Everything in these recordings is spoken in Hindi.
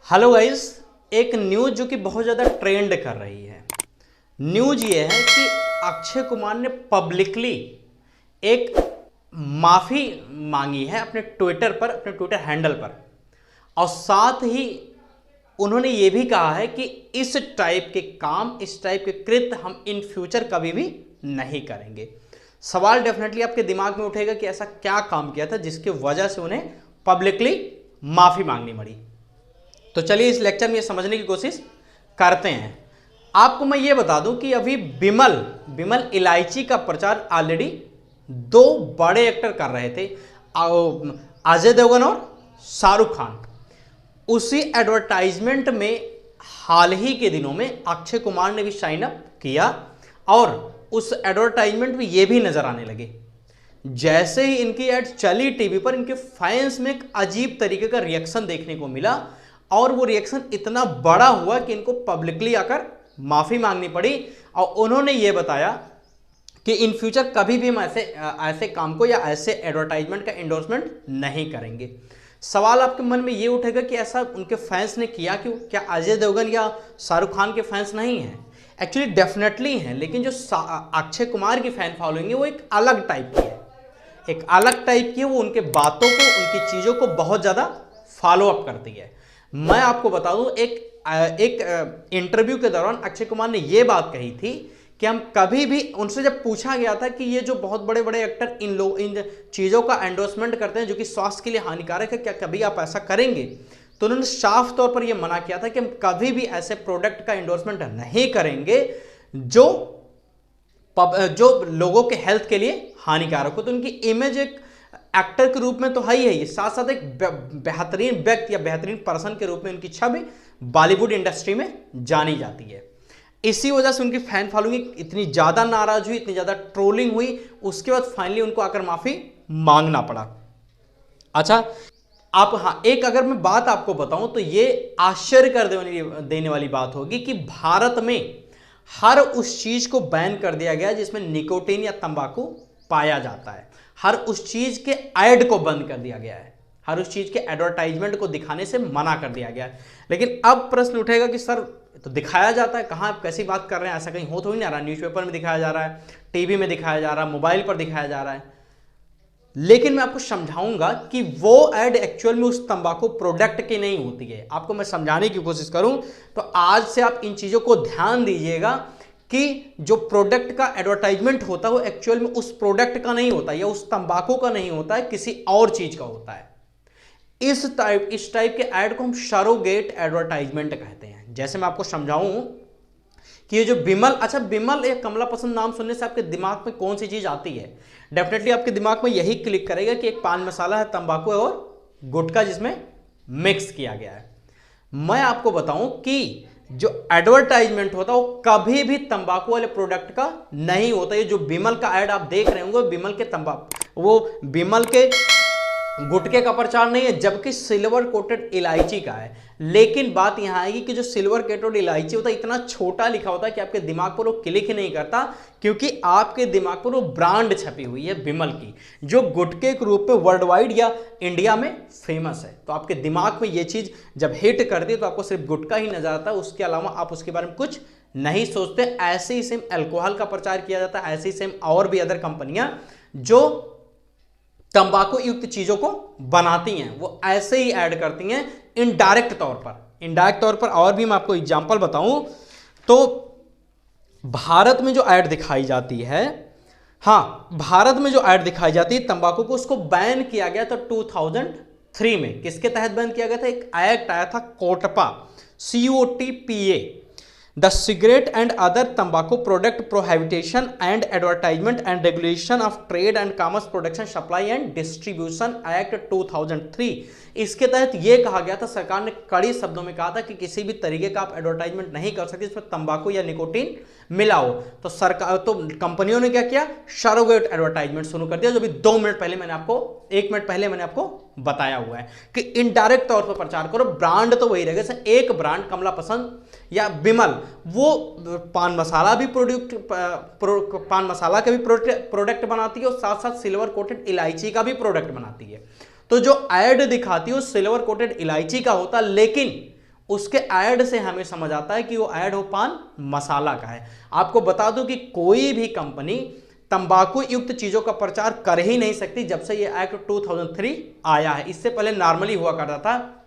हेलो गाइस, एक न्यूज जो कि बहुत ज़्यादा ट्रेंड कर रही है। न्यूज ये है कि अक्षय कुमार ने पब्लिकली एक माफ़ी मांगी है अपने ट्विटर पर, अपने ट्विटर हैंडल पर, और साथ ही उन्होंने ये भी कहा है कि इस टाइप के काम, इस टाइप के कृत्य हम इन फ्यूचर कभी भी नहीं करेंगे। सवाल डेफिनेटली आपके दिमाग में उठेगा कि ऐसा क्या काम किया था जिसकी वजह से उन्हें पब्लिकली माफ़ी मांगनी पड़ी। तो चलिए इस लेक्चर में ये समझने की कोशिश करते हैं। आपको मैं ये बता दूं कि अभी बिमल इलायची का प्रचार ऑलरेडी दो बड़े एक्टर कर रहे थे, अजय देवगन और शाहरुख खान। उसी एडवर्टाइजमेंट में हाल ही के दिनों में अक्षय कुमार ने भी साइन अप किया और उस एडवर्टाइजमेंट में ये भी नजर आने लगे। जैसे ही इनकी एड चली टीवी पर, इनके फैंस में एक अजीब तरीके का रिएक्शन देखने को मिला और वो रिएक्शन इतना बड़ा हुआ कि इनको पब्लिकली आकर माफी मांगनी पड़ी और उन्होंने ये बताया कि इन फ्यूचर कभी भी हम ऐसे काम को या ऐसे एडवर्टाइजमेंट का एंडोर्समेंट नहीं करेंगे। सवाल आपके मन में ये उठेगा कि ऐसा उनके फैंस ने किया क्यों? क्या अजय देवगन या शाहरुख खान के फैंस नहीं हैं? एक्चुअली डेफिनेटली हैं, लेकिन जो अक्षय कुमार की फैन फॉलोइंग है वो एक अलग टाइप की है, एक अलग टाइप की है। वो उनके बातों को, उनकी चीज़ों को बहुत ज़्यादा फॉलो अप करती है। मैं आपको बता दूं, एक इंटरव्यू के दौरान अक्षय कुमार ने यह बात कही थी कि हम कभी भी, उनसे जब पूछा गया था कि ये जो बहुत बड़े बड़े एक्टर इन चीज़ों का एंडोर्समेंट करते हैं जो कि स्वास्थ्य के लिए हानिकारक है, क्या कभी आप ऐसा करेंगे? तो उन्होंने साफ तौर पर यह मना किया था कि हम कभी भी ऐसे प्रोडक्ट का एंडोर्समेंट नहीं करेंगे जो लोगों के हेल्थ के लिए हानिकारक हो। तो उनकी इमेज एक एक्टर के रूप में तो है ही है, साथ साथ एक बेहतरीन व्यक्ति या बेहतरीन पर्सन के रूप में उनकी छवि बॉलीवुड इंडस्ट्री में जानी जाती है। इसी वजह से उनकी फैन फॉलोइंग इतनी ज़्यादा नाराज हुई, इतनी ज़्यादा ट्रोलिंग हुई, उसके बाद फाइनली उनको आकर माफ़ी मांगना पड़ा। अच्छा, आप हाँ, एक अगर मैं बात आपको बताऊं तो ये आश्चर्य कर देने वाली बात होगी कि भारत में हर उस चीज़ को बैन कर दिया गया जिसमें निकोटीन या तंबाकू पाया जाता है। हर उस चीज के ऐड को बंद कर दिया गया है, हर उस चीज के एडवर्टाइजमेंट को दिखाने से मना कर दिया गया है। लेकिन अब प्रश्न उठेगा कि सर तो दिखाया जाता है, कहाँ आप कैसी बात कर रहे हैं? ऐसा कहीं हो तो ही नहीं रहा। न्यूज़पेपर में दिखाया जा रहा है, टीवी में दिखाया जा रहा है, मोबाइल पर दिखाया जा रहा है। लेकिन मैं आपको समझाऊंगा कि वो ऐड एक्चुअल में उस तंबाकू प्रोडक्ट की नहीं होती है। आपको मैं समझाने की कोशिश करूं तो आज से आप इन चीजों को ध्यान दीजिएगा कि जो प्रोडक्ट का एडवर्टाइजमेंट होता है वो एक्चुअल में उस प्रोडक्ट का नहीं होता या उस तंबाकू का नहीं होता है, किसी और चीज का होता है। इस टाइप के ऐड को हम सरोगेट एडवर्टाइजमेंट कहते हैं। जैसे मैं आपको समझाऊं कि ये जो बिमल, अच्छा बिमल या कमला पसंद नाम सुनने से आपके दिमाग में कौन सी चीज आती है? डेफिनेटली आपके दिमाग में यही क्लिक करेगा कि एक पान मसाला है, तंबाकू है और गुटखा जिसमें मिक्स किया गया है। मैं आपको बताऊं कि जो एडवर्टाइजमेंट होता है वो कभी भी तंबाकू वाले प्रोडक्ट का नहीं होता। ये जो बिमल का ऐड आप देख रहे होंगे बिमल के तंबाकू, वो बिमल के गुटखे का प्रचार नहीं है, जबकि सिल्वर कोटेड इलायची का है। लेकिन बात यहां आएगी कि जो सिल्वर कोटेड इलायची होता है इतना छोटा लिखा होता है कि आपके दिमाग पर वो क्लिक ही नहीं करता, क्योंकि आपके दिमाग पर वो ब्रांड छपी हुई है बिमल की, जो गुटखे के रूप में वर्ल्ड वाइड या इंडिया में फेमस है। तो आपके दिमाग में ये चीज जब हिट करती है तो आपको सिर्फ गुटखा ही नजर आता है, उसके अलावा आप उसके बारे में कुछ नहीं सोचते। ऐसे ही सेम अल्कोहल का प्रचार किया जाता है, ऐसे ही सेम और भी अदर कंपनियां जो तंबाकू युक्त चीजों को बनाती हैं वो ऐसे ही ऐड करती हैं इनडायरेक्ट तौर पर। और भी मैं आपको एग्जांपल बताऊं तो भारत में जो ऐड दिखाई जाती है, हाँ, भारत में जो ऐड दिखाई जाती है तंबाकू को, उसको बैन किया गया था 2003 में। किसके तहत बैन किया गया था? एक एक्ट आया था COTPA, COTPA, the cigarette and other तंबाकू product prohibition and advertisement and regulation of trade and commerce production supply and distribution act 2003। इसके तहत यह कहा गया था, सरकार ने कड़ी शब्दों में कहा था कि किसी भी तरीके का आप एडवर्टाइजमेंट नहीं कर सकते जिसमें तंबाकू या निकोटीन मिला हो। तो सरकार, तो कंपनियों ने क्या किया? सरोगेट एडवर्टाइजमेंट शुरू कर दिया, जो भी 1 मिनट पहले मैंने आपको बताया हुआ है कि इनडायरेक्ट तौर पर प्रचार करो। ब्रांड तो वही रहेगा, जैसे एक ब्रांड कमला पसंद या बिमल, वो पान मसाला का भी प्रोडक्ट बनाती है और साथ साथ सिल्वर कोटेड इलायची का भी प्रोडक्ट बनाती है। तो जो ऐड दिखाती है वो सिल्वर कोटेड इलायची का होता, लेकिन उसके ऐड से हमें समझ आता है कि वो ऐड वो पान मसाला का है। आपको बता दूं कि कोई भी कंपनी तंबाकू युक्त चीजों का प्रचार कर ही नहीं सकती जब से ये एक्ट 2003 आया है। इससे पहले नॉर्मली हुआ करता था।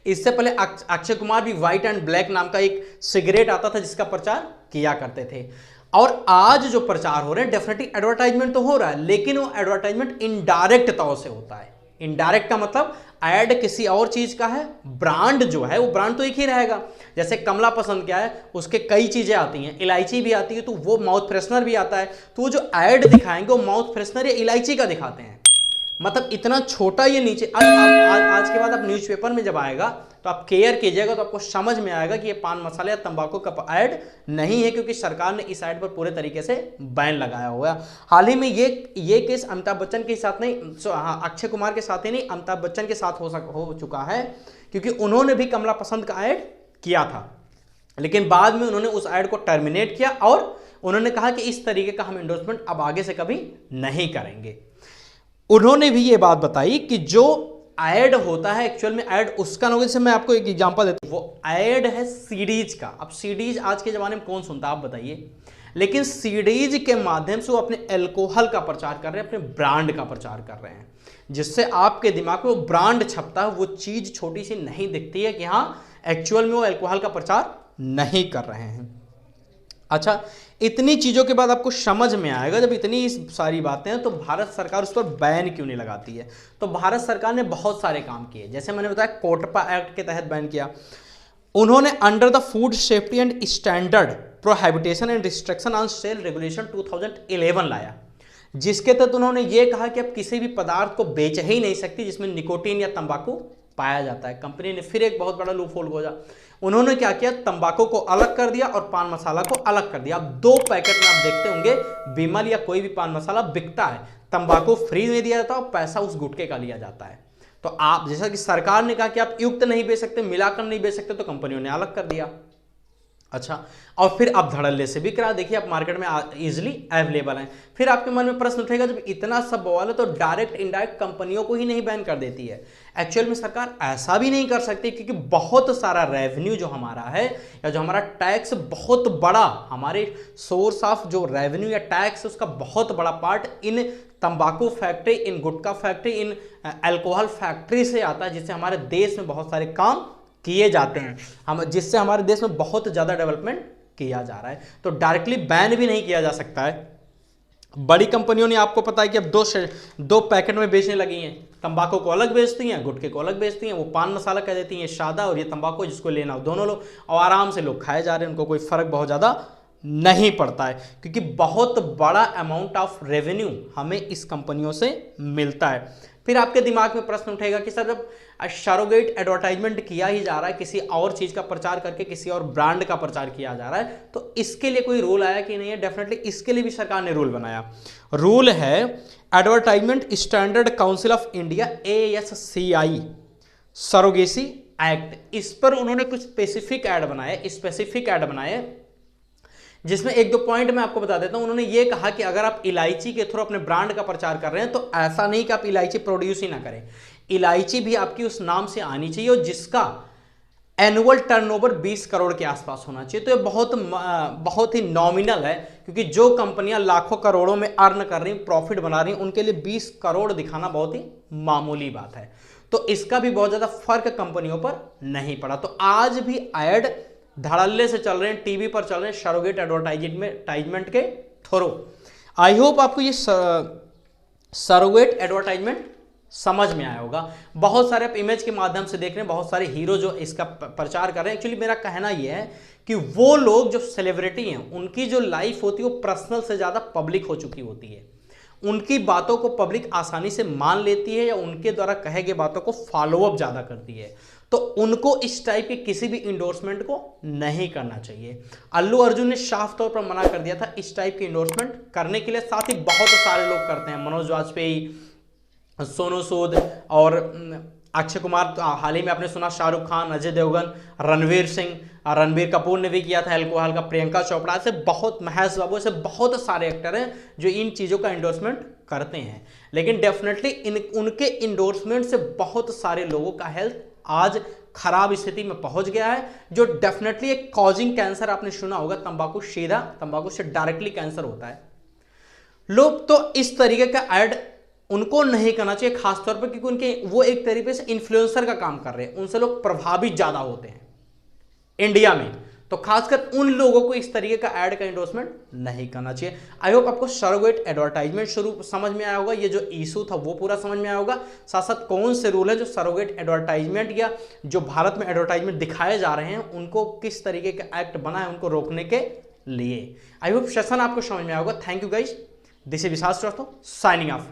इससे पहले अक्षय कुमार भी व्हाइट एंड ब्लैक नाम का एक सिगरेट आता था जिसका प्रचार किया करते थे। और आज जो प्रचार हो रहे हैं डेफिनेटली एडवर्टाइजमेंट तो हो रहा है, लेकिन वो एडवर्टाइजमेंट इनडायरेक्ट तौर से होता है। इनडायरेक्ट का मतलब ऐड किसी और चीज का है, ब्रांड जो है वो ब्रांड तो एक ही रहेगा। जैसे कमला पसंद क्या है, उसके कई चीजें आती हैं, इलायची भी आती है, तो वो माउथ फ्रेशनर भी आता है, तो वो जो ऐड दिखाएंगे वो माउथ फ्रेशनर या इलायची का दिखाते हैं। मतलब इतना छोटा ये नीचे आज के बाद आप न्यूज़पेपर में जब आएगा तो आप केयर कीजिएगा, तो आपको समझ में आएगा कि ये पान मसाले या तंबाकू का ऐड नहीं है, क्योंकि सरकार ने इस ऐड पर पूरे तरीके से बैन लगाया हुआ है। हाल ही में ये केस अमिताभ बच्चन के साथ नहीं, अक्षय कुमार के साथ ही नहीं, अमिताभ बच्चन के साथ हो चुका है, क्योंकि उन्होंने भी कमला पसंद का ऐड किया था, लेकिन बाद में उन्होंने उस ऐड को टर्मिनेट किया और उन्होंने कहा कि इस तरीके का हम एंडोर्समेंट अब आगे से कभी नहीं करेंगे। उन्होंने भी ये बात बताई कि जो ऐड होता है एक्चुअल में ऐड उसका ना, जैसे मैं आपको एक एग्जांपल देता हूं, वो ऐड है सीडीज का। अब सीडीज आज के जमाने में कौन सुनता है आप बताइए, लेकिन सीडीज के माध्यम से वो अपने अल्कोहल का प्रचार कर रहे हैं, अपने ब्रांड का प्रचार कर रहे हैं, जिससे आपके दिमाग में वो ब्रांड छपता है, वो चीज छोटी सी नहीं दिखती है कि हाँ एक्चुअल में वो अल्कोहल का प्रचार नहीं कर रहे हैं। अच्छा, इतनी चीजों के बाद आपको समझ में आएगा, जब इतनी सारी बातें हैं तो भारत सरकार उस पर बैन क्यों नहीं लगाती है। तो भारत सरकार ने बहुत सारे काम किए, जैसे मैंने बताया कोटपा एक्ट के तहत बैन किया। उन्होंने under the food safety and standard प्रोहिबिटेशन and restriction on sale regulation 2011 लाया, जिसके तहत उन्होंने ये कहा कि अब किसी भी पदार्थ को बेच ही नहीं सकती जिसमें निकोटीन या तंबाकू पाया जाता है। कंपनी ने फिर एक बहुत बड़ा लूप होल खोजा। उन्होंने क्या किया, तंबाकू को अलग कर दिया और पान मसाला को अलग कर दिया। अब 2 पैकेट में आप देखते होंगे विमल या कोई भी पान मसाला बिकता है, तंबाकू फ्री में दिया जाता है और पैसा उस गुटके का लिया जाता है। तो आप जैसा कि सरकार ने कहा कि आप युक्त नहीं बेच सकते, मिलाकर नहीं बेच सकते, तो कंपनियों ने अलग कर दिया। अच्छा, और फिर आप धड़ल्ले से भी करा, देखिए आप मार्केट में इजीली अवेलेबल हैं। फिर आपके मन में प्रश्न उठेगा, जब इतना सब बवाल है तो डायरेक्ट इनडायरेक्ट कंपनियों को ही नहीं बैन कर देती है। एक्चुअल में सरकार ऐसा भी नहीं कर सकती, क्योंकि बहुत सारा रेवेन्यू जो हमारा है या जो हमारा टैक्स बहुत बड़ा, हमारे सोर्स ऑफ जो रेवेन्यू या टैक्स उसका बहुत बड़ा पार्ट इन तंबाकू फैक्ट्री, इन गुटखा फैक्ट्री, इन अल्कोहल फैक्ट्री से आता है, जिससे हमारे देश में बहुत सारे काम किए जाते हैं, हम जिससे हमारे देश में बहुत ज़्यादा डेवलपमेंट किया जा रहा है। तो डायरेक्टली बैन भी नहीं किया जा सकता है। बड़ी कंपनियों ने, आपको पता है कि अब 2 पैकेट में बेचने लगी हैं, तंबाकू को अलग बेचती हैं, गुटखे को अलग बेचती हैं, वो पान मसाला कह देती हैं सादा और ये तंबाकू जिसको लेना हो दोनों लो, और आराम से लोग खाए जा रहे हैं, उनको कोई फर्क बहुत ज़्यादा नहीं पड़ता है, क्योंकि बहुत बड़ा अमाउंट ऑफ रेवेन्यू हमें इस कंपनियों से मिलता है। फिर आपके दिमाग में प्रश्न उठेगा कि सर जब सरोगेट एडवर्टाइजमेंट किया ही जा रहा है, किसी और चीज़ का प्रचार करके किसी और ब्रांड का प्रचार किया जा रहा है, तो इसके लिए कोई रूल आया कि नहीं है? डेफिनेटली इसके लिए भी सरकार ने रूल बनाया। रूल है advertisement standard council of India ASCI surrogacy act. इस पर उन्होंने कुछ स्पेसिफिक ऐड बनाए, जिसमें 1-2 पॉइंट मैं आपको बता देता हूं। उन्होंने ये कहा कि अगर आप इलायची के थ्रू अपने ब्रांड का प्रचार कर रहे हैं, तो ऐसा नहीं कि आप इलायची प्रोड्यूस ही ना करें, इलायची भी आपकी उस नाम से आनी चाहिए और जिसका एनुअल टर्नओवर 20 करोड़ के आसपास होना चाहिए। तो ये बहुत ही नॉमिनल है, क्योंकि जो कंपनियां लाखों करोड़ों में अर्न कर रही, प्रॉफिट बना रही, उनके लिए 20 करोड़ दिखाना बहुत ही मामूली बात है। तो इसका भी बहुत ज्यादा फर्क कंपनियों पर नहीं पड़ा। तो आज भी ऐड धड़ल्ले से चल रहे हैं, टीवी पर चल रहे हैं, सरोगेट एडवर्टाइजमेंट के थ्रू। आई होप आपको ये सरोगेट एडवर्टाइजमेंट समझ में आया होगा। बहुत सारे आप इमेज के माध्यम से देख रहे हैं, बहुत सारे हीरो जो इसका प्रचार कर रहे हैं। एक्चुअली मेरा कहना यह है कि वो लोग जो सेलिब्रिटी हैं, उनकी जो लाइफ होती है वो पर्सनल से ज़्यादा पब्लिक हो चुकी होती है। उनकी बातों को पब्लिक आसानी से मान लेती है या उनके द्वारा कहे गए बातों को फॉलोअप ज़्यादा करती है। तो उनको इस टाइप के किसी भी इंडोर्समेंट को नहीं करना चाहिए। अल्लू अर्जुन ने साफ तौर पर मना कर दिया था इस टाइप की इंडोर्समेंट करने के लिए। साथ ही बहुत सारे लोग करते हैं, मनोज वाजपेयी, सोनू सूद और अक्षय कुमार। हाल ही में आपने सुना शाहरुख खान, अजय देवगन, रणबीर कपूर ने भी किया था अल्कोहल का, प्रियंका चोपड़ा, से बहुत, महेश बाबू, से बहुत सारे एक्टर हैं जो इन चीज़ों का इंडोर्समेंट करते हैं। लेकिन डेफिनेटली उनके इंडोर्समेंट से बहुत सारे लोगों का हेल्थ आज खराब स्थिति में पहुंच गया है, जो डेफिनेटली एक कॉजिंग कैंसर। आपने सुना होगा तंबाकू, सीधा तंबाकू से डायरेक्टली कैंसर होता है। लोग तो इस तरीके का ऐड उनको नहीं करना चाहिए, खासतौर पर क्योंकि उनके वो एक तरीके से इन्फ्लुएंसर का काम कर रहे हैं, उनसे लोग प्रभावित ज्यादा होते हैं इंडिया में। तो खासकर उन लोगों को इस तरीके का ऐड का एंडोर्समेंट नहीं करना चाहिए। आई होप आपको सरोगेट एडवर्टाइजमेंट शुरू समझ में आया होगा, ये जो इशू था वो पूरा समझ में आया होगा। साथ साथ कौन से रूल है जो सरोगेट एडवर्टाइजमेंट या जो भारत में एडवर्टाइजमेंट दिखाए जा रहे हैं उनको किस तरीके का एक्ट बना है उनको रोकने के लिए। आई होप सेशन आपको समझ में आया होगा। Thank you guys, this is Vishal Shrivastava signing of.